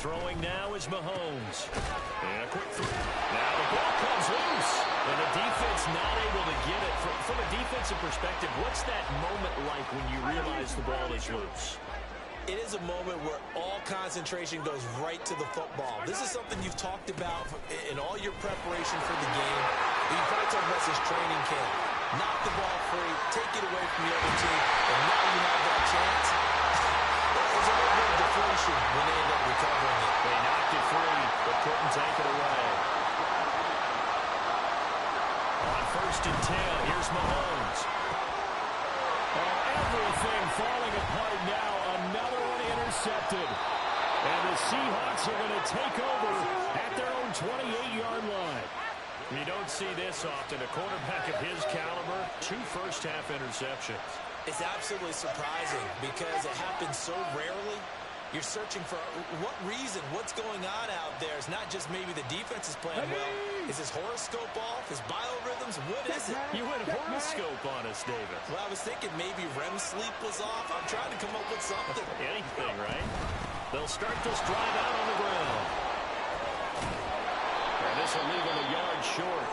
Throwing now is Mahomes. And a quick throw. Now the ball comes loose. And the defense not able to get it. From a defensive perspective, what's that moment like when you realize the ball is loose? It is a moment where all concentration goes right to the football. This is something you've talked about in all your preparation for the game. You've probably talked about since training camp. Knock the ball free, take it away from the other team, and now you have that chance. There's a little bit of deflation when they end up recovering it. They knocked it free, but couldn't take it away. On 1st and 10, here's Mahomes. Everything falling apart now. Another one intercepted. And the Seahawks are going to take over at their own 28-yard line. You don't see this often. A quarterback of his caliber, 2 first-half interceptions. It's absolutely surprising because it happens so rarely. You're searching for what reason, what's going on out there. It's not just maybe the defense is playing well. Is his horoscope off? His biorhythms? What is it? You went horoscope on us, David. Well, I was thinking maybe REM sleep was off. I'm trying to come up with something. Anything, right? They'll start this drive out on the ground. And this will leave him a yard short.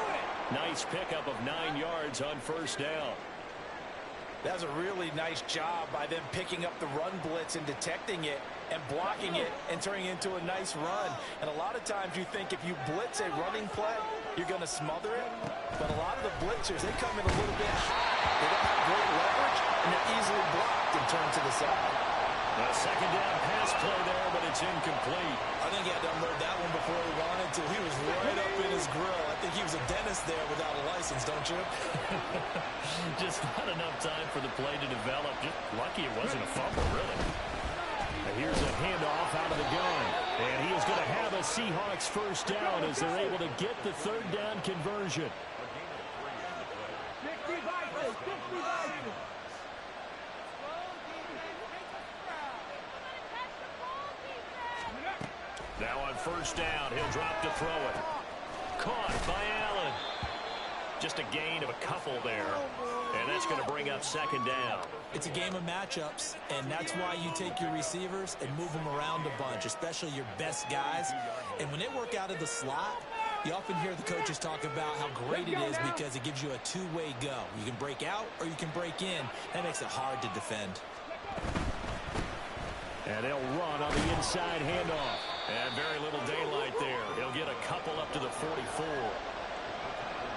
Nice pickup of 9 yards on 1st down. That was a really nice job by them picking up the run blitz and detecting it and blocking it and turning it into a nice run. And a lot of times you think if you blitz a running play, you're going to smother it. But a lot of the blitzers, they come in a little bit high. They don't have great leverage, and they're easily blocked and turned to the side. A 2nd down pass play there, but it's incomplete. I think he had to unload that one before he wanted to. He was right up in his grill. I think he was a dentist there without a license, don't you? Just not enough time for the play to develop. Just lucky it wasn't a fumble, really. And here's a handoff out of the gun. And he is going to have a Seahawks 1st down as they're able to get the 3rd down conversion. Now on 1st down, he'll drop to throw it. Caught by Allen. Just a gain of a couple there. And that's going to bring up 2nd down. It's a game of matchups, and that's why you take your receivers and move them around a bunch, especially your best guys. And when they work out of the slot, you often hear the coaches talk about how great it is because it gives you a two-way go. You can break out or you can break in. That makes it hard to defend. And they'll run on the inside handoff. And very little daylight there. He'll get a couple up to the 44.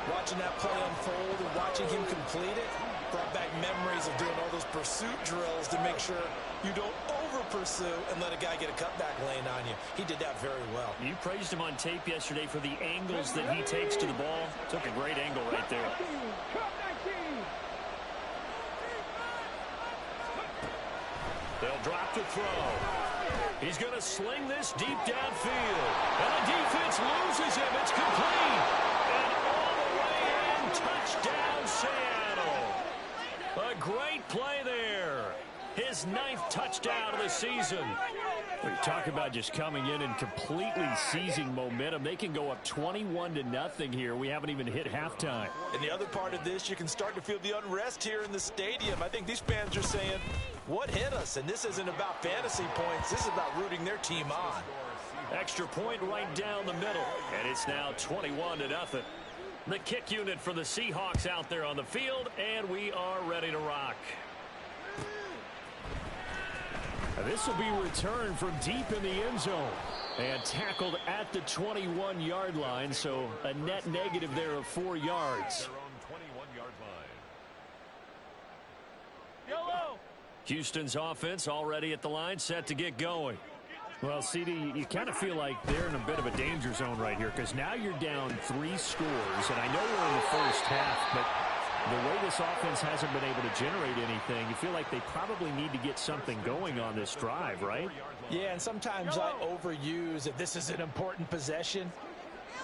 Watching that play unfold and watching him complete it brought back memories of doing all those pursuit drills to make sure you don't over-pursue and let a guy get a cutback lane on you. He did that very well. You praised him on tape yesterday for the angles that he takes to the ball. Took a great angle right there. They'll drop to throw. He's going to sling this deep downfield. And the defense loses him. It's complete. And all the way in, touchdown Seattle. A great play there. His 9th touchdown of the season. We talk about just coming in and completely seizing momentum. They can go up 21-0 here. We haven't even hit halftime. And the other part of this, you can start to feel the unrest here in the stadium. I think these fans are saying, what hit us? And this isn't about fantasy points. This is about rooting their team on. Extra point right down the middle. And it's now 21-0. The kick unit for the Seahawks out there on the field. And we are ready to rock. This will be returned from deep in the end zone and tackled at the 21-yard line, so a net negative there of 4 yards. Houston's offense already at the line, set to get going. Well, CD, you kind of feel like they're in a bit of a danger zone right here because now you're down 3 scores, and I know we're in the first half, but the way this offense hasn't been able to generate anything, you feel like they probably need to get something going on this drive, right? Yeah, and sometimes I overuse if this is an important possession.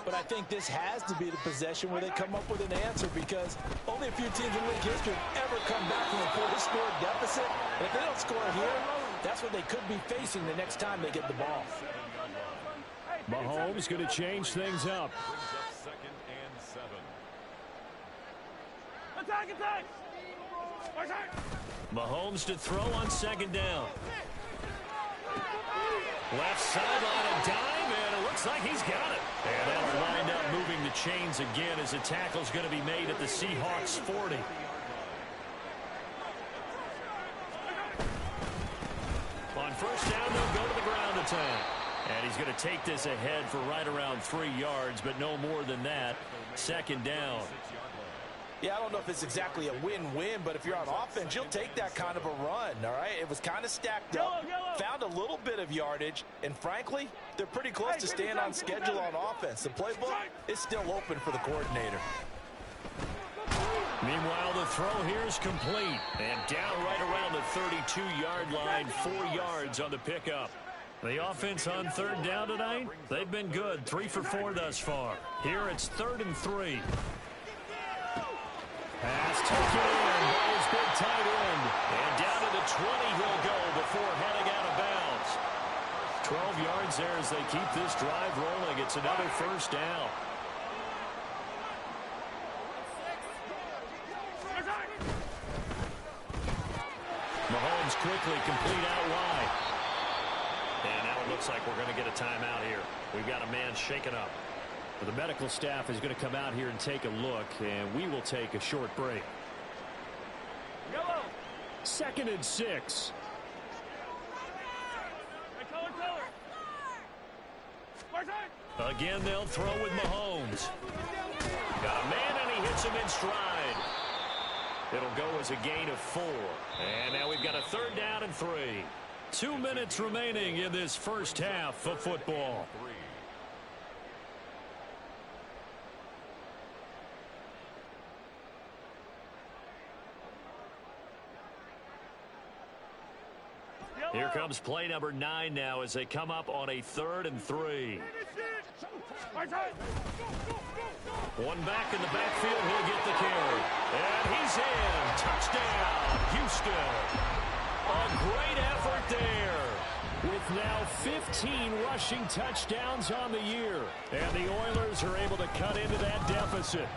But I think this has to be the possession where they come up with an answer because only a few teams in league history have ever come back from a 4-score deficit. And if they don't score here, that's what they could be facing the next time they get the ball. Mahomes going to change things up. Mahomes to throw on 2nd down. Left sideline, a dime, and it looks like he's got it. And that'll wind up moving the chains again as the tackle's going to be made at the Seahawks 40. On first down, they'll go to the ground attack. And he's going to take this ahead for right around 3 yards, but no more than that. Second down. Yeah, I don't know if it's exactly a win-win, but if you're on offense, you'll take that kind of a run, all right? It was kind of stacked up, found a little bit of yardage, and frankly, they're pretty close to staying on schedule on offense. The playbook is still open for the coordinator. Meanwhile, the throw here is complete. And down right around the 32-yard line, 4 yards on the pickup. The offense on third down tonight, they've been good, 3 for 4 thus far. Here it's 3rd and 3. Pass taken in by his big tight end. And down to the 20 he'll go before heading out of bounds. 12 yards there as they keep this drive rolling. It's another first down. Mahomes quickly complete out wide. And now it looks like we're going to get a timeout here. We've got a man shaken up. The medical staff is going to come out here and take a look, and we will take a short break. 2nd and 6. Again, they'll throw with Mahomes. Got a man, and he hits him in stride. It'll go as a gain of 4. And now we've got a 3rd down and 3. 2 minutes remaining in this first half of football. Here comes play number 9 now as they come up on a 3rd and 3. One back in the backfield, he'll get the carry. And he's in. Touchdown, Houston. A great effort there. With now 15 rushing touchdowns on the year. And the Oilers are able to cut into that deficit.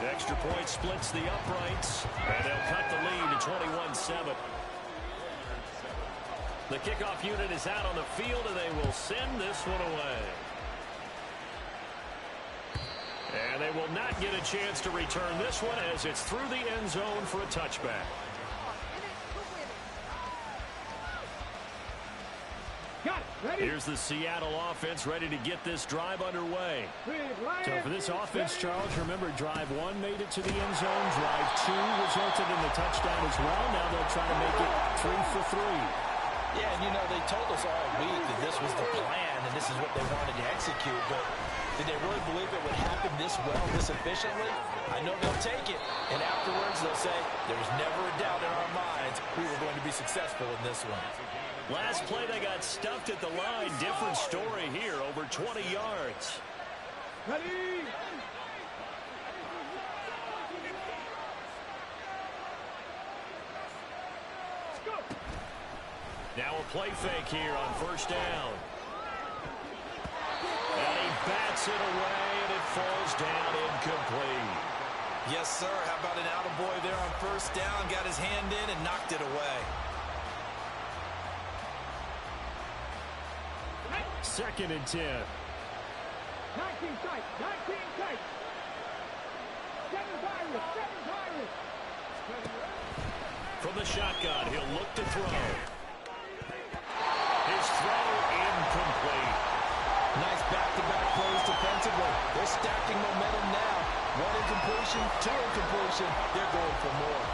The extra point splits the uprights. And they'll cut the lead to 21-7. The kickoff unit is out on the field, and they will send this one away. And they will not get a chance to return this one as it's through the end zone for a touchback. Here's the Seattle offense ready to get this drive underway. So for this offense, Charles, remember drive 1 made it to the end zone. Drive 2 resulted in the touchdown as well. Now they'll try to make it 3 for 3. Yeah, and you know, they told us all week that this was the plan and this is what they wanted to execute, but did they really believe it would happen this well, this efficiently? I know they'll take it, and afterwards they'll say, there's never a doubt in our minds we were going to be successful in this one. Last play, they got stuffed at the line. Different story here, over 20 yards. Ready? Now a play fake here on first down. And he bats it away, and it falls down incomplete. Yes, sir. How about an attaboy there on first down? Got his hand in and knocked it away. 2nd and 10. 19 tight. 19 tight. 7 Pirates. 7 Pirates. From the shotgun, he'll look to throw. His throw incomplete. Nice back-to-back plays defensively. They're stacking momentum now. 1 incompletion, 2 incompletion. They're going for more.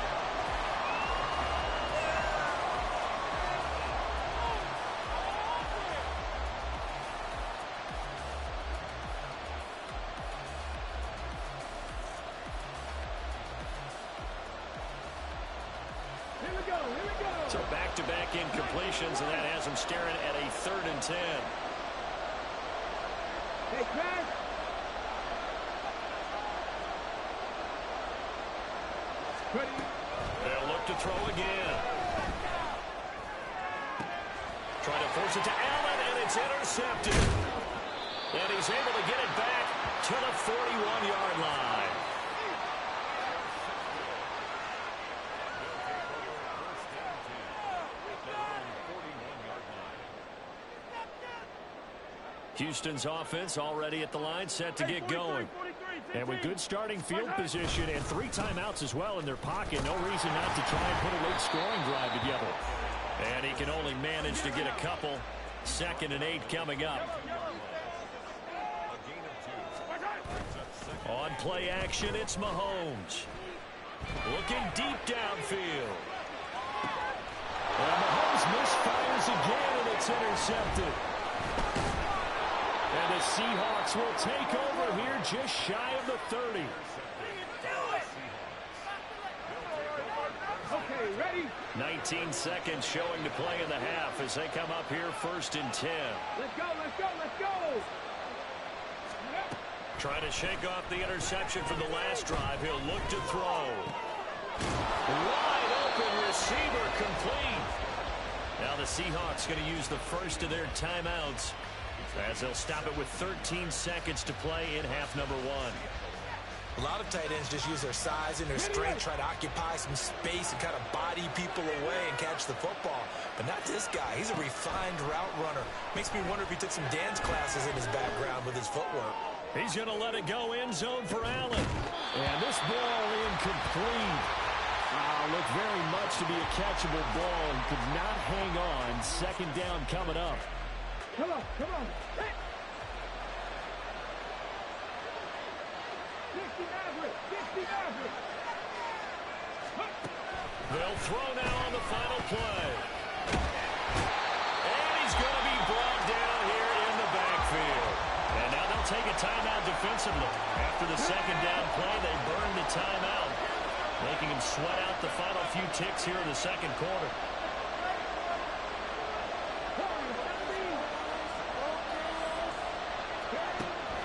So back-to-back incompletions, and that has him staring at a 3rd and 10. Hey, Chris. They'll look to throw again. Trying to force it to Allen, and it's intercepted. And he's able to get it back to the 41-yard line. Houston's offense already at the line, set to get going. And with good starting field position and 3 timeouts as well in their pocket, no reason not to try and put a late scoring drive together. And he can only manage to get a couple. 2nd and 8 coming up. On play action, it's Mahomes. Looking deep downfield. And Mahomes misfires again, and it's intercepted. And the Seahawks will take over here just shy of the 30. Okay, ready? 19 seconds showing to play in the half as they come up here 1st and 10. Let's go, let's go, let's go! Trying to shake off the interception from the last drive. He'll look to throw. Wide open receiver complete. Now the Seahawks going to use the first of their timeouts as they'll stop it with 13 seconds to play in half number 1. A lot of tight ends just use their size and their strength, try to occupy some space and kind of body people away and catch the football. But not this guy. He's a refined route runner. Makes me wonder if he took some dance classes in his background with his footwork. He's going to let it go end zone for Allen. And this ball incomplete. Looked very much to be a catchable ball and could not hang on. 2nd down coming up. Come on, come on. Hey. 60 Maverick, 60 Maverick. They'll throw now on the final play. And he's going to be brought down here in the backfield. And now they'll take a timeout defensively. After the 2nd down play, they burn the timeout, making him sweat out the final few ticks here in the 2nd quarter.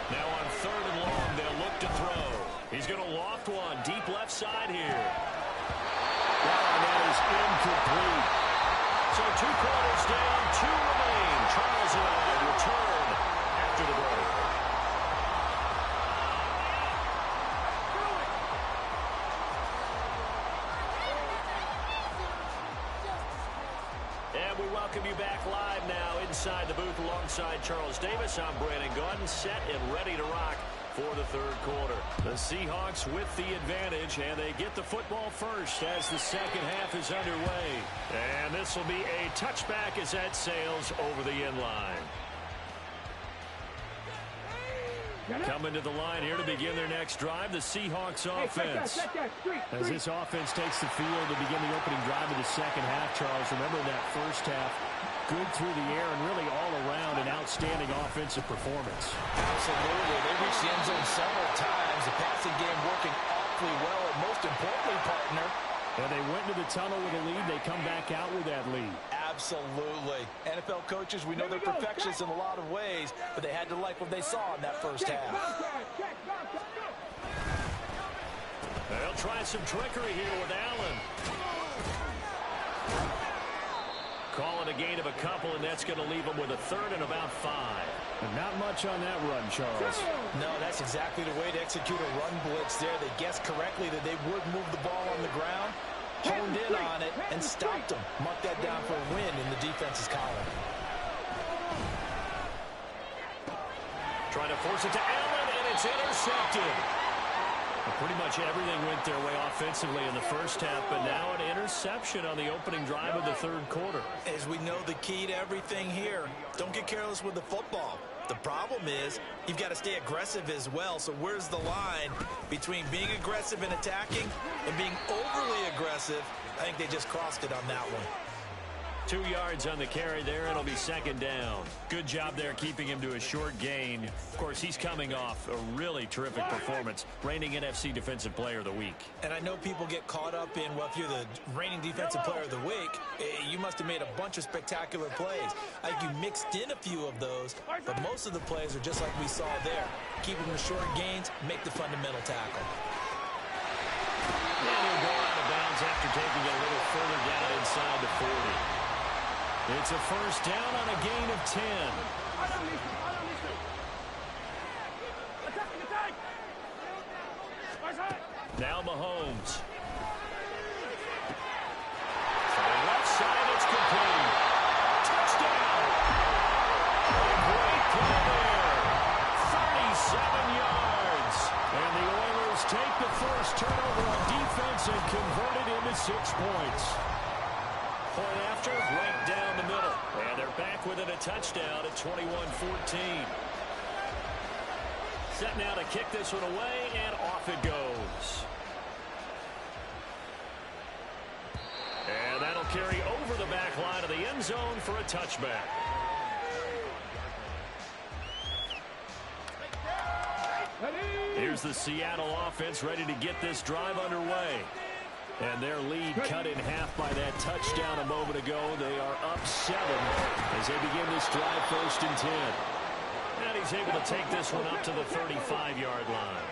Now on 3rd and long, they'll look to throw. He's going to loft one deep left side here. And that is incomplete. So 2 quarters down, 2 remain. Charles and I return after the break. And we welcome you back live now inside the booth alongside Charles Davis. I'm Brandon Gaudin, set and ready to rock for the 3rd quarter. The Seahawks with the advantage, and they get the football first as the 2nd half is underway. And this will be a touchback as that sails over the end line. Coming to the line here to begin their next drive, the Seahawks offense. As this offense takes the field to begin the opening drive of the 2nd half, Charles, remember that 1st half, good through the air and really all around an outstanding offensive performance. Absolutely. They reached the end zone several times. The passing game working awfully well, and most importantly, partner, and they went into the tunnel with a lead. They come back out with that lead. Absolutely. NFL coaches, we know they're perfectionists in a lot of ways, but they had to like what they saw in that 1st half. They'll try some trickery here with Allen. Calling a gain of a couple, and that's going to leave them with a 3rd and about 5. And not much on that run, Charles. No, that's exactly the way to execute a run blitz there. They guessed correctly that they would move the ball on the ground, honed in on it, and stopped them. Mark that down for a win in the defense's column. Trying to force it to Allen, and it's intercepted. Well, pretty much everything went their way offensively in the 1st half, but now an interception on the opening drive of the 3rd quarter. As we know, the key to everything here, don't get careless with the football. The problem is you've got to stay aggressive as well. So where's the line between being aggressive and attacking and being overly aggressive? I think they just crossed it on that one. 2 yards on the carry there. It'll be 2nd down. Good job there keeping him to a short gain. Of course, he's coming off a really terrific performance, reigning NFC Defensive Player of the Week. And I know people get caught up in, well, if you're the reigning Defensive Player of the Week, you must have made a bunch of spectacular plays. I think you mixed in a few of those, but most of the plays are just like we saw there. Keep them to short gains, make the fundamental tackle. And he'll go out of bounds after taking it a little further down inside the 40. It's a 1st down on a gain of 10. Now Mahomes. To the left side, it's complete. Touchdown! A great play there. after, right down the middle. And they're back within a touchdown at 21-14. Set now to kick this one away, and off it goes. And that'll carry over the back line of the end zone for a touchback. Here's the Seattle offense ready to get this drive underway. And their lead cut in half by that touchdown a moment ago. They are up 7 as they begin this drive 1st and 10. And he's able to take this one up to the 35-yard line.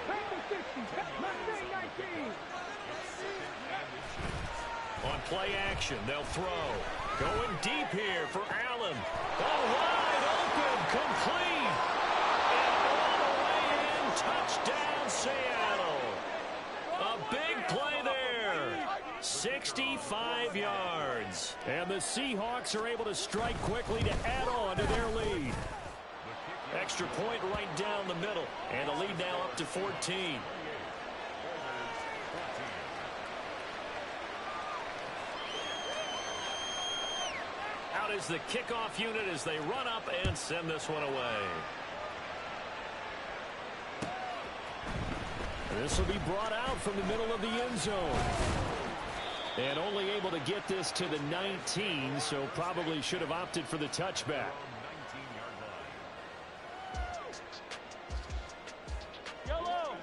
On play action, they'll throw. Going deep here for Allen. Oh, wide open, complete. And all the way in, touchdown Seattle. A big play there. 65 yards. And the Seahawks are able to strike quickly to add on to their lead. Extra point right down the middle. And the lead now up to 14. Out is the kickoff unit as they run up and send this one away. This will be brought out from the middle of the end zone. And only able to get this to the 19, so probably should have opted for the touchback.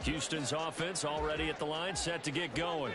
Houston's offense already at the line, set to get going.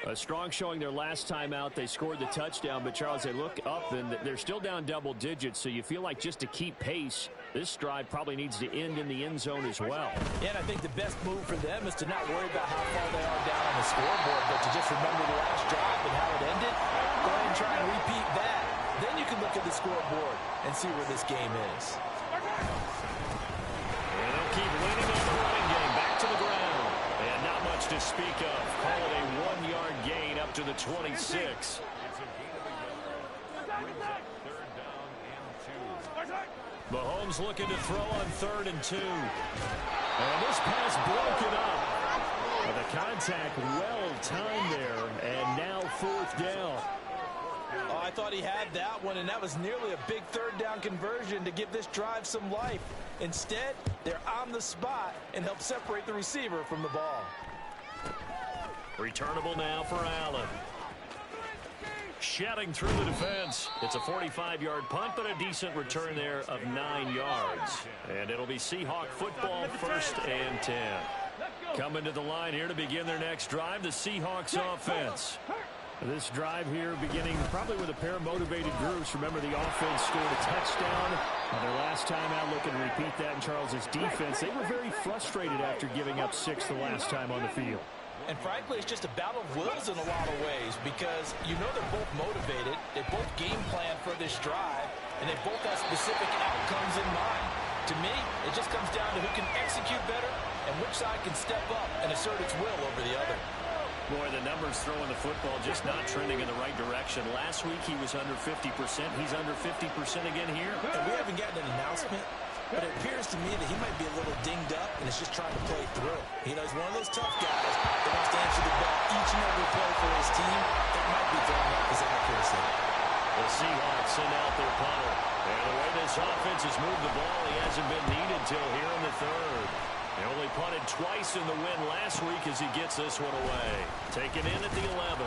A strong showing their last time out. They scored the touchdown, but Charles, they look up and they're still down double digits, so you feel like just to keep pace, this drive probably needs to end in the end zone as well. Yeah, and I think the best move for them is to not worry about how far they are down on the scoreboard, but to just remember the last drive and how it ended. Go ahead and try and repeat that. Then you can look at the scoreboard and see where this game is. And they'll keep winning on the running game. Back to the ground. And not much to speak of. Call it a 1-yard gain up to the 26. Mahomes looking to throw on 3rd and 2. And this pass broken up. But the contact well timed there. And now 4th down. Oh, I thought he had that one, and that was nearly a big 3rd down conversion to give this drive some life. Instead, they're on the spot and help separate the receiver from the ball. Returnable now for Allen. Shedding through the defense. It's a 45-yard punt, but a decent return there of 9 yards. And it'll be Seahawk football, 1st and 10. Coming to the line here to begin their next drive, the Seahawks offense. This drive here beginning probably with a pair of motivated groups. Remember, the offense scored a touchdown on their last time out. Looking to repeat that in Charles's defense. They were very frustrated after giving up 6 the last time on the field. And frankly, it's just a battle of wills in a lot of ways, because you know they're both motivated. They both game plan for this drive, and they both have specific outcomes in mind. To me, it just comes down to who can execute better and which side can step up and assert its will over the other. Boy, the numbers throwing the football just not trending in the right direction. Last week he was under 50%. He's under 50% again here. And we haven't gotten an announcement, but it appears to me that he might be a little dinged up and is just trying to play through. You know, he's one of those tough guys that wants to answer the ball each and every play for his team. It might be throwing off his accuracy. The Seahawks send out their punter. And the way this offense has moved the ball, he hasn't been needed till here in the 3rd. They only punted twice in the win last week as he gets this one away. Taken in at the 11.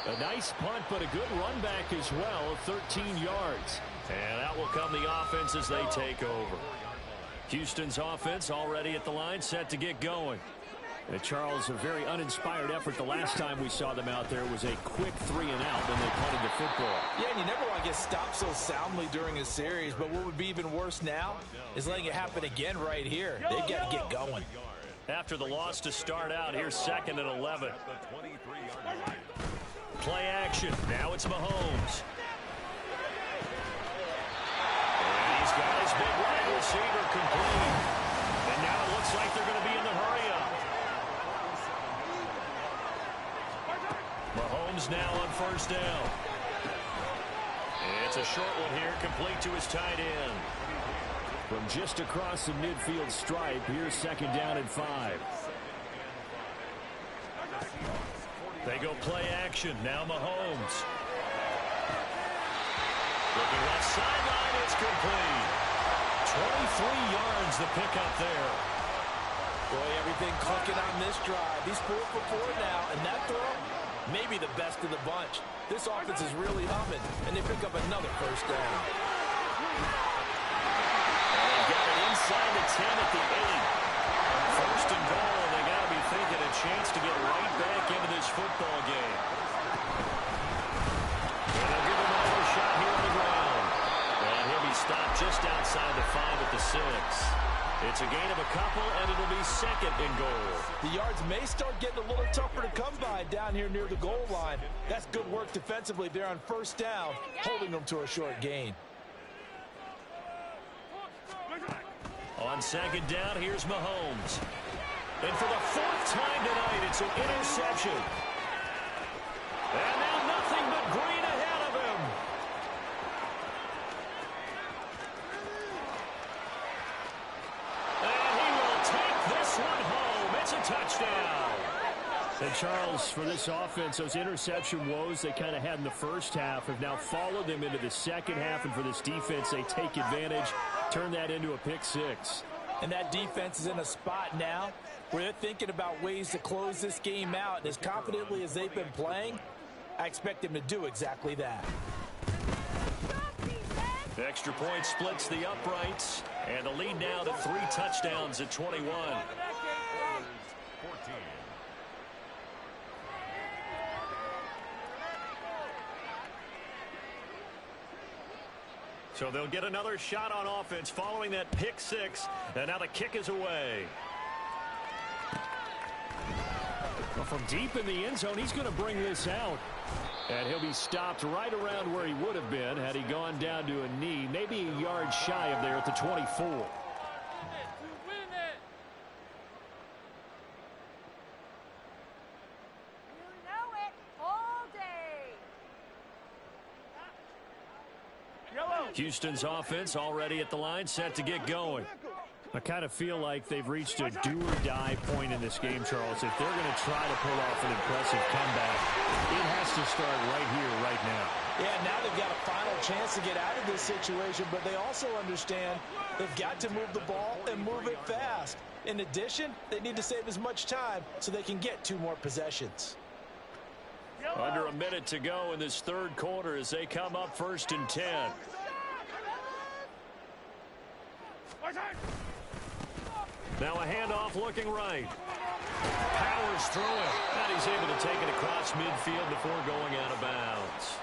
A nice punt, but a good run back as well, 13 yards. And out will come the offense as they take over. Houston's offense already at the line, set to get going. And Charles, a very uninspired effort. The last time we saw them out there was a quick 3 and out when they punted the football. Yeah, and you never want to get stopped so soundly during a series, but what would be even worse now is letting it happen again right here. They've got to get going. After the loss to start out, here's 2nd and 11. Play action. Now it's Mahomes. And he's got his big wide receiver complete. And now it looks like they're going to be in the hurry-up. Mahomes now on 1st down. It's a short one here, complete to his tight end. From just across the midfield stripe, here's 2nd down and 5. They go play action. Now Mahomes. yards the pickup there. Boy, everything clicking on this drive. He's 4 for 4 now, and that throw, maybe the best of the bunch. This offense is really humming, and they pick up another first down. And they got it inside the 10 at the 8. First and goal, they got to be thinking a chance to get right back into this football game. And they'll give him another shot here on the ground. And he'll be stopped just outside the 5 at the 6. It's a gain of a couple, and it'll be second and goal. The yards may start getting a little tougher to come by down here near the goal line. That's good work defensively there on first down, holding them to a short gain. On second down, here's Mahomes. And for the 4th time tonight, it's an interception. And now nothing but green ahead of him. And he will take this one home. It's a touchdown. And Charles, for this offense, those interception woes they kind of had in the first half have now followed them into the second half. And for this defense, they take advantage, turn that into a pick 6. And that defense is in a spot now where they're thinking about ways to close this game out. And as confidently as they've been playing, I expect them to do exactly that. The extra point splits the uprights. And the lead now to 3 touchdowns at 21. So they'll get another shot on offense following that pick 6. And now the kick is away. Well, from deep in the end zone, he's going to bring this out. And he'll be stopped right around where he would have been had he gone down to a knee, maybe a yard shy of there at the 24. Houston's offense already at the line, set to get going. I kind of feel like they've reached a do-or-die point in this game, Charles. If they're going to try to pull off an impressive comeback, it has to start right here, right now. Yeah, now they've got a final chance to get out of this situation, but they also understand they've got to move the ball and move it fast. In addition, they need to save as much time so they can get 2 more possessions. Under a minute to go in this third quarter as they come up 1st and 10. Now a handoff looking right. Powers through it. And he's able to take it across midfield before going out of bounds.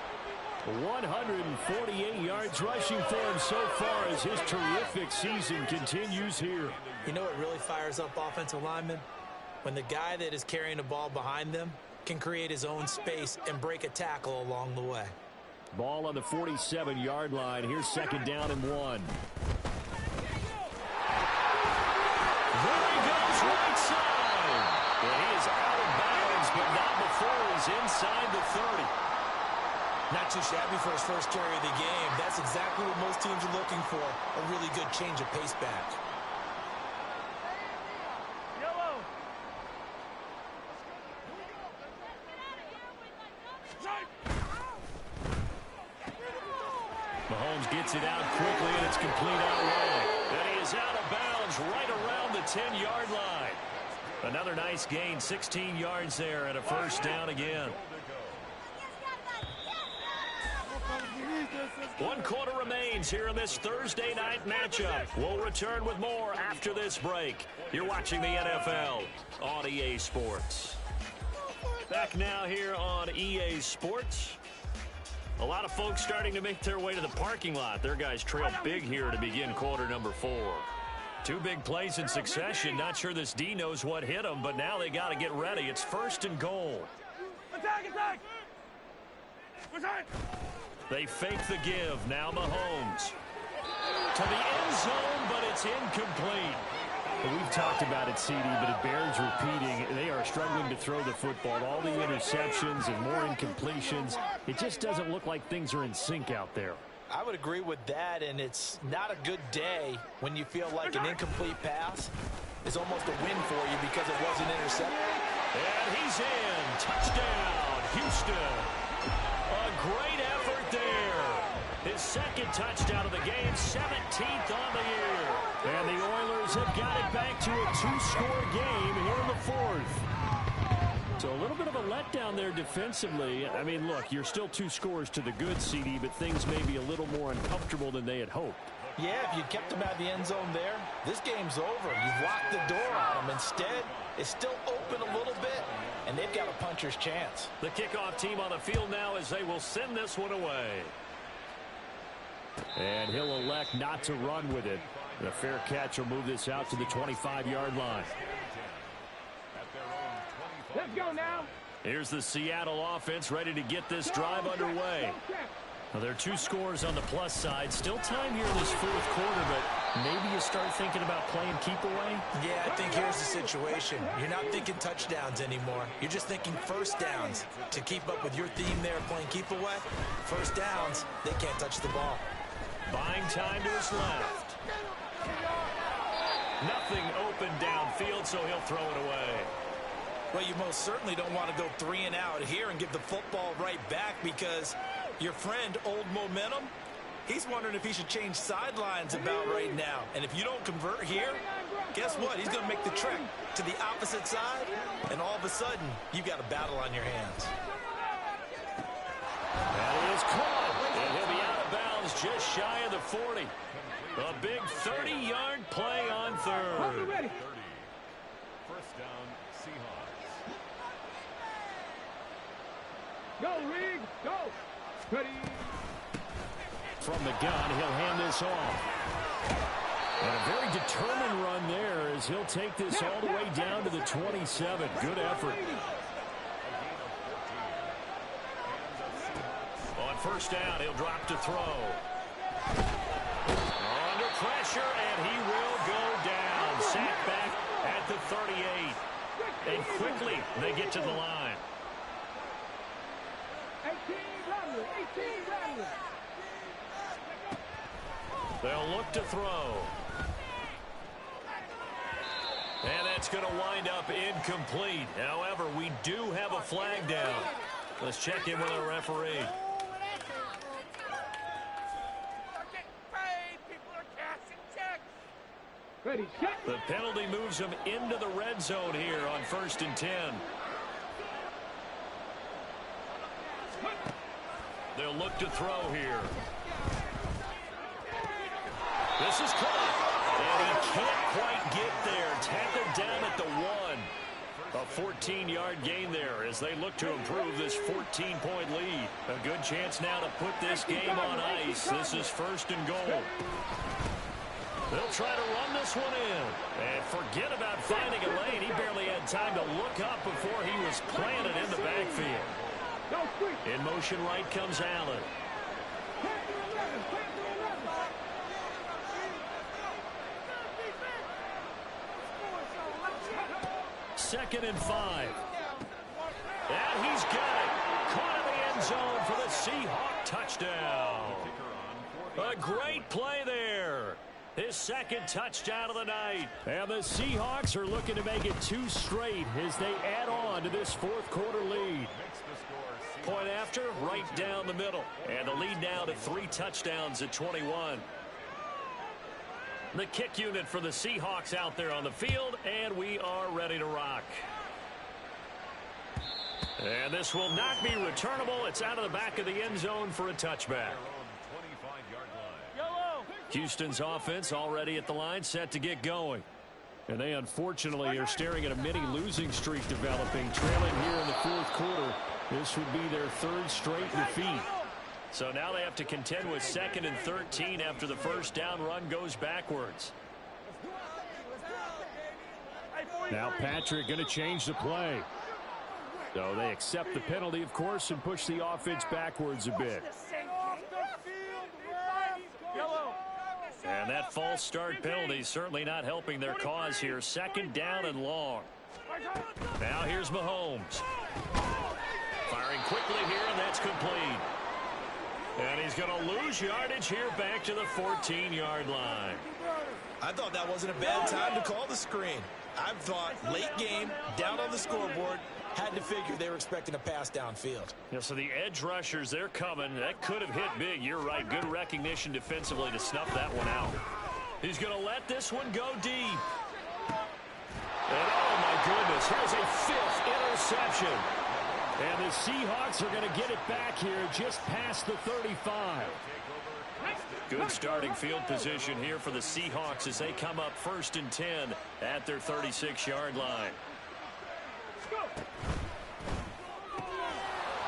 148 yards rushing for him so far as his terrific season continues here. You know what really fires up offensive linemen? When the guy that is carrying the ball behind them can create his own space and break a tackle along the way. Ball on the 47-yard line. Here's 2nd down and 1. There he goes right side. And he is out of bounds, but not before he's inside the 30. Not too shabby for his first carry of the game. That's exactly what most teams are looking for, a really good change of pace back. Mahomes gets it out quickly, and it's complete out wide. And he is out of bounds right around the 10-yard line. Another nice gain, 16 yards there, and a first down again. 1 quarter remains here in this Thursday night matchup. We'll return with more after this break. You're watching the NFL on EA Sports. Back now here on EA Sports. A lot of folks starting to make their way to the parking lot. Their guys trail big here to begin quarter number 4. 2 big plays in succession. Not sure this D knows what hit them, but now they got to get ready. It's 1st and goal. Attack! They fake the give. Now Mahomes. To the end zone, but it's incomplete. Well, we've talked about it, CD, but it bears repeating. They are struggling to throw the football. All the interceptions and more incompletions. It just doesn't look like things are in sync out there. I would agree with that, and it's not a good day when you feel like an incomplete pass is almost a win for you because it wasn't intercepted. And he's in. Touchdown, Houston. A great effort there. His second touchdown of the game, 17th on the year. And the Oilers have got it back to a 2-score game here in the fourth. So a little bit of a letdown there defensively. I mean, look, you're still 2 scores to the good, CD, but things may be a little more uncomfortable than they had hoped. Yeah, if you kept them out of the end zone there, this game's over. You've locked the door on them. Instead, it's still open a little bit, and they've got a puncher's chance. The kickoff team on the field now as they will send this one away. And he'll elect not to run with it. The fair catch will move this out to the 25-yard line. Let's go now. Here's the Seattle offense ready to get this drive underway. Now, there are 2 scores on the plus side. Still time here in this fourth quarter, but maybe you start thinking about playing keep away? Yeah, I think here's the situation. You're not thinking touchdowns anymore. You're just thinking first downs. To keep up with your theme there playing keep away, first downs, they can't touch the ball. Buying time to his left. Nothing open downfield, so he'll throw it away. Well, you most certainly don't want to go 3 and out here and give the football right back, because your friend, Old Momentum, he's wondering if he should change sidelines about right now. And if you don't convert here, guess what? He's going to make the trek to the opposite side, and all of a sudden, you've got a battle on your hands. That is caught, and he'll be out of bounds just shy of the 40. A big 30-yard play on third. First down, Seahawks. Go, Reed. Go. Ready. From the gun, he'll hand this off. And a very determined run there as he'll take this all the way down to the 27. Good effort. On first down, he'll drop to throw. Under pressure, and he will go down. Sacked back at the 38. And quickly, they get to the line. 18 Rattler. 18 Rattler. They'll look to throw. And that's going to wind up incomplete. However, we do have a flag down. Let's check in with our referee. Ready, check. The penalty moves him into the red zone here on 1st and 10. They'll look to throw here. This is caught. And he can't quite get there. Tackled down at the 1. A 14-yard gain there as they look to improve this 14-point lead. A good chance now to put this game on ice. This is 1st and goal. They'll try to run this one in. And forget about finding a lane. He barely had time to look up before he was planted in the backfield. In motion right comes Allen. Second and 5. And he's got it. Caught in the end zone for the Seahawk touchdown. A great play there. His second touchdown of the night. And the Seahawks are looking to make it 2 straight as they add on to this fourth quarter lead. Point after, right down the middle. And the lead now to 3 touchdowns at 21. The kick unit for the Seahawks out there on the field, and we are ready to rock. And this will not be returnable. It's out of the back of the end zone for a touchback. Houston's offense already at the line, set to get going. And they unfortunately are staring at a mini losing streak developing, trailing here in the fourth quarter. This would be their 3rd straight defeat. So now they have to contend with 2nd and 13 after the first down run goes backwards. Now Patrick going to change the play. So they accept the penalty, of course, and push the offense backwards a bit. And that false start penalty certainly not helping their cause here. 2nd down and long. Now here's Mahomes. Firing quickly here, and that's complete. And he's going to lose yardage here back to the 14-yard line. I thought that wasn't a bad time to call the screen. I thought late game, down on the scoreboard, Had to figure they were expecting a pass downfield. Yeah, so the edge rushers, they're coming. That could have hit big. You're right. Good recognition defensively to snuff that one out. He's going to let this one go deep. And oh, my goodness, here's a 5th interception. And the Seahawks are going to get it back here just past the 35. Good starting field position here for the Seahawks as they come up 1st and 10 at their 36-yard line.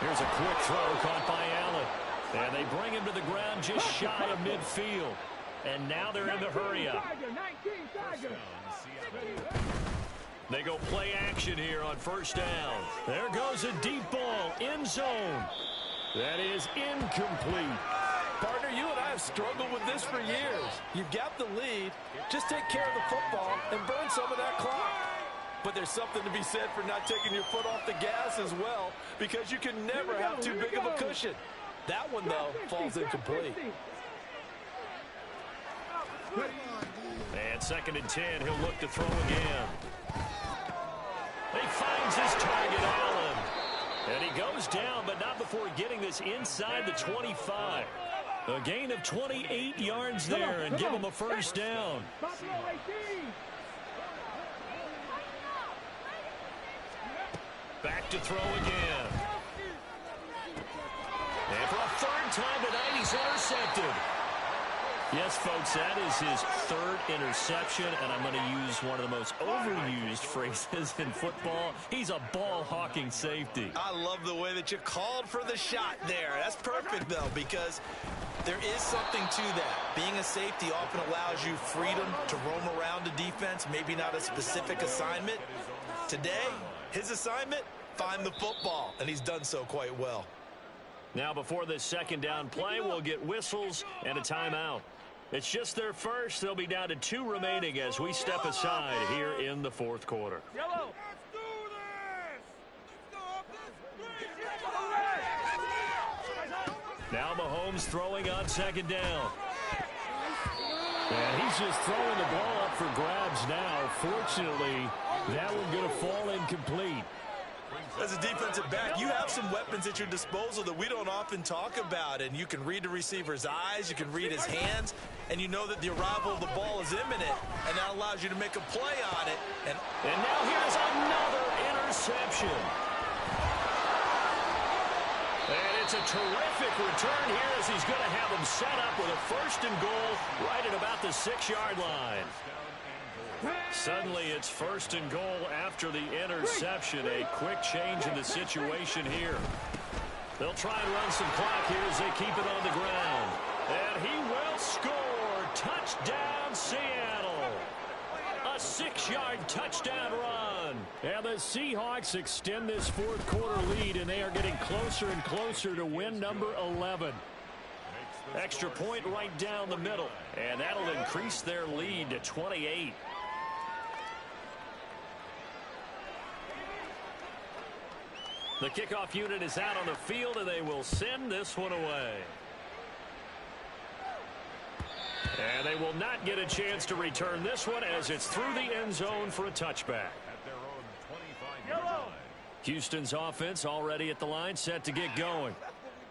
Here's a quick throw caught by Allen. And they bring him to the ground just shy of midfield. And now they're in the hurry-up. They go play action here on 1st down. There goes a deep ball, end zone. That is incomplete. Partner, you and I have struggled with this for years. You've got the lead. Just take care of the football and burn some of that clock. But there's something to be said for not taking your foot off the gas as well, because you can never have too big of a cushion. That one, though, falls incomplete. And 2nd and 10, he'll look to throw again. He finds his target, Allen. And he goes down, but not before getting this inside the 25. A gain of 28 yards there and give him a 1st down. Back to throw again. And for a 3rd time tonight, he's intercepted. Yes, folks, that is his 3rd interception, and I'm going to use one of the most overused phrases in football. He's a ball-hawking safety. I love the way that you called for the shot there. That's perfect, though, because there is something to that. Being a safety often allows you freedom to roam around the defense, maybe not a specific assignment. Today, his assignment, find the football, and he's done so quite well. Now, before this 2nd down play, we'll get whistles and a timeout. It's just their first. They'll be down to 2 remaining as we step aside here in the 4th quarter. Yellow. Now Mahomes throwing on 2nd down. And he's just throwing the ball up for grabs now. Fortunately, that one going to fall incomplete. As a defensive back, you have some weapons at your disposal that we don't often talk about, and you can read the receiver's eyes, you can read his hands, and you know that the arrival of the ball is imminent, and that allows you to make a play on it. And now here's another interception. And it's a terrific return here as he's going to have him set up with a 1st and goal right at about the 6-yard line. Suddenly it's 1st and goal after the interception. A quick change in the situation here. They'll try and run some clock here as they keep it on the ground. And he will score. Touchdown, Seattle. A 6-yard touchdown run. And the Seahawks extend this 4th quarter lead, and they are getting closer and closer to win number 11. Extra point right down the middle. And that'll increase their lead to 28. The kickoff unit is out on the field, and they will send this one away. And they will not get a chance to return this one as it's through the end zone for a touchback. At their own 25-yard line. Houston's offense already at the line, set to get going.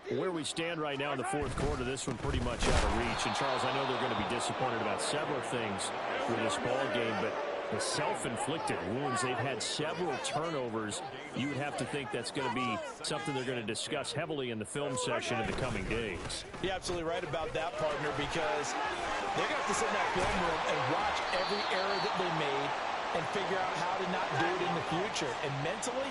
Where we stand right now in the 4th quarter, this one pretty much out of reach. And, Charles, I know they're going to be disappointed about several things with this ball game, but the self-inflicted wounds, they've had several turnovers. You would have to think that's going to be something they're going to discuss heavily in the film session in the coming days. You're absolutely right about that, partner, because they're going to have to sit in that film room and watch every error that they made and figure out how to not do it in the future. And mentally,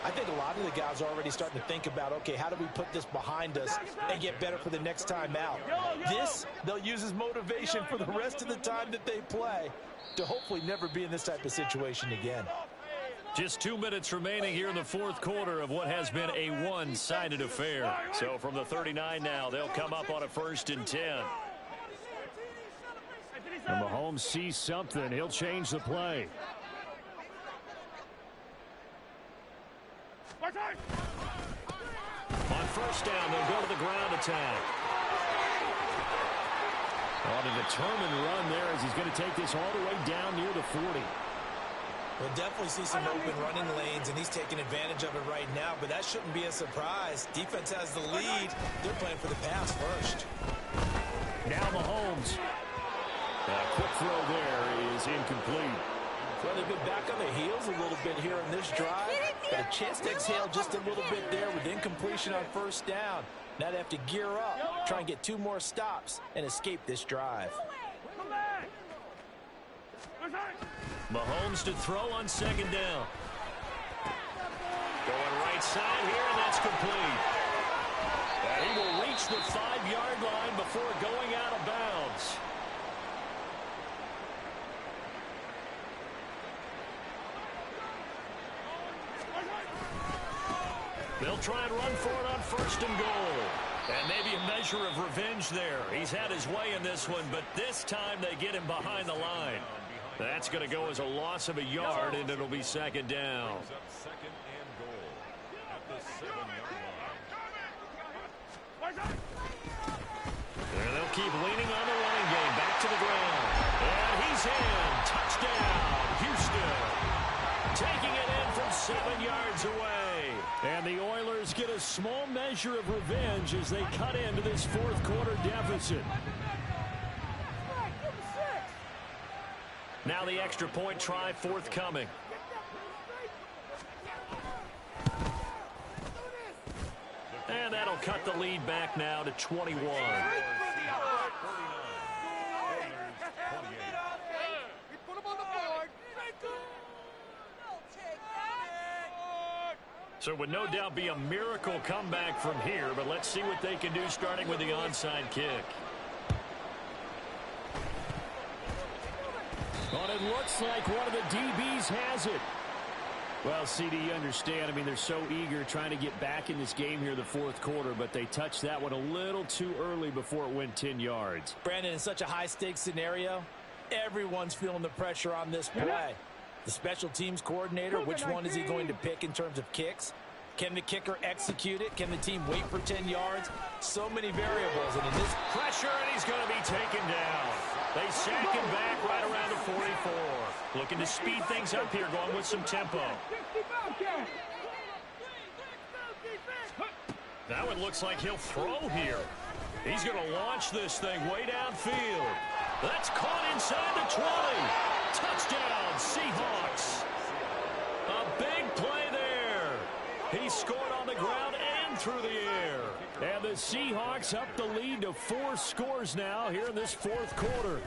I think a lot of the guys are already starting to think about, okay, how do we put this behind us and get better for the next time out? This, they'll use as motivation for the rest of the time that they play to hopefully never be in this type of situation again. Just 2 minutes remaining here in the 4th quarter of what has been a one-sided affair. So from the 39 now, they'll come up on a 1st and 10. And Mahomes sees something. He'll change the play. On 1st down, they'll go to the ground attack. On a determined run there as he's going to take this all the way down near the 40. We'll definitely see some open running lanes, and he's taking advantage of it right now, but that shouldn't be a surprise. Defense has the lead. They're playing for the pass first. Now Mahomes. A quick throw there is incomplete. Well, they've been back on their heels a little bit here in this drive. Got a chance to exhale just a little bit there with incompletion on first down. Now they have to gear up, try and get 2 more stops, and escape this drive. Mahomes to throw on second down. Going right side here, and that's complete. And he will reach the 5-yard line before going out of bounds. They'll try and run for it on first and goal. And maybe a measure of revenge there. He's had his way in this one, but this time they get him behind the line. That's going to go as a loss of a yard, and it'll be second down. Second and goal at the 7-yard line. And they'll keep leaning on the running game. Back to the ground. And he's in. Touchdown, Houston. Taking it in from 7 yards away. And the Oilers get a small measure of revenge as they cut into this fourth quarter deficit. Now the extra point try forthcoming. And that'll cut the lead back now to 21. So it would no doubt be a miracle comeback from here, but let's see what they can do starting with the onside kick. Well, it looks like one of the DBs has it. Well, CD, you understand. I mean, they're so eager trying to get back in this game here the fourth quarter, but they touched that one a little too early before it went 10 yards. Brandon, in such a high-stakes scenario, everyone's feeling the pressure on this play. The special teams coordinator, which one is he going to pick in terms of kicks? Can the kicker execute it? Can the team wait for 10 yards? So many variables. And in this pressure, and he's going to be taken down. They sack him back right around the 44. Looking to speed things up here, going with some tempo. That one looks like he'll throw here. He's going to launch this thing way downfield. That's caught inside the 20. Touchdown, Seahawks. A big play there. He scored on the ground and through the air. And the Seahawks up the lead to 4 scores now here in this fourth quarter.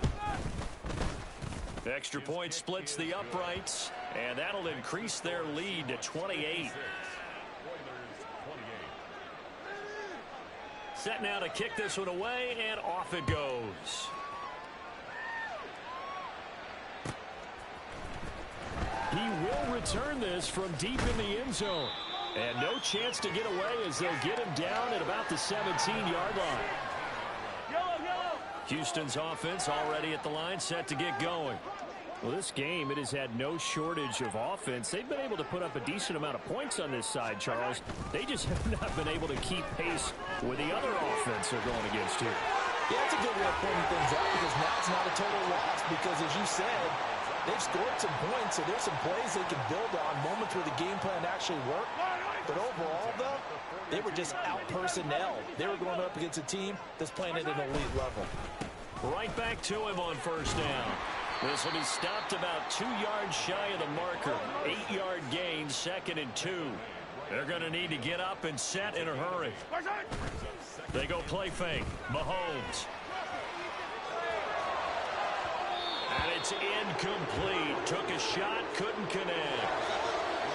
Extra point splits the uprights, and that'll increase their lead to 28. Set now to kick this one away, and off it goes. He will return this from deep in the end zone. And no chance to get away as they'll get him down at about the 17-yard line. Houston's offense already at the line, set to get going. Well, this game, it has had no shortage of offense. They've been able to put up a decent amount of points on this side, Charles. They just have not been able to keep pace with the other offense they're going against here. Yeah, that's a good way of pointing things out because now it's not a total loss because, as you said, they've scored some points, so there's some plays they can build on, moments where the game plan actually worked. But overall, though, they were just out-personnel. They were going up against a team that's playing at an elite level. Right back to him on first down. This will be stopped about 2 yards shy of the marker. 8-yard gain, 2nd and 2. They're going to need to get up and set in a hurry. They go play fake. Mahomes. And it's incomplete. Took a shot, couldn't connect.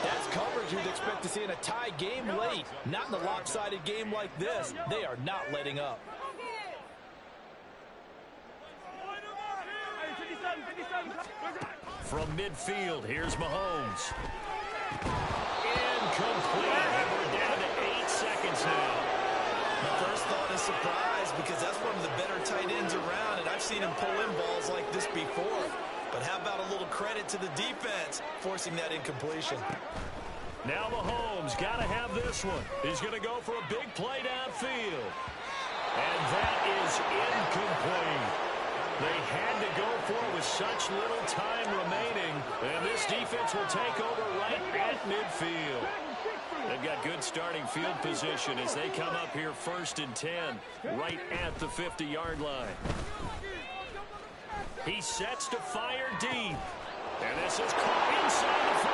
That's coverage you'd expect to see in a tie game late. Not in a lopsided game like this. They are not letting up. From midfield, here's Mahomes. Incomplete. And we're down to 8 seconds now. My first thought is surprise because that's one of the better tight ends around, and I've seen him pull in balls like this before. But how about a little credit to the defense forcing that incompletion? Now Mahomes got to have this one. He's going to go for a big play downfield. And that is incomplete. They had to go for it with such little time remaining. And this defense will take over right at midfield. They've got good starting field position as they come up here 1st and 10, right at the 50-yard line. He sets to fire deep. And this is caught inside the 5.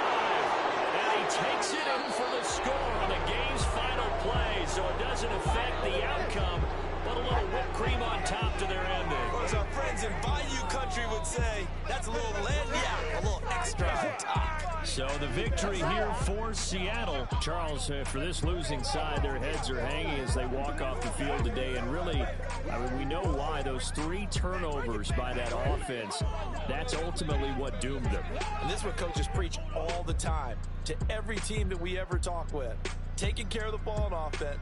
And he takes it in for the score on the game's final play. So it doesn't affect the outcome, but a little whipped cream on top to their ending. Or as our friends in Bayou Country would say, that's a little lagniappe, a little extra on top. So the victory here for Seattle. Charles, for this losing side, their heads are hanging as they walk off the field today. And really, I mean, we know why. Those 3 turnovers by that offense, that's ultimately what doomed them. And this is what coaches preach all the time to every team that we ever talk with. Taking care of the ball on offense.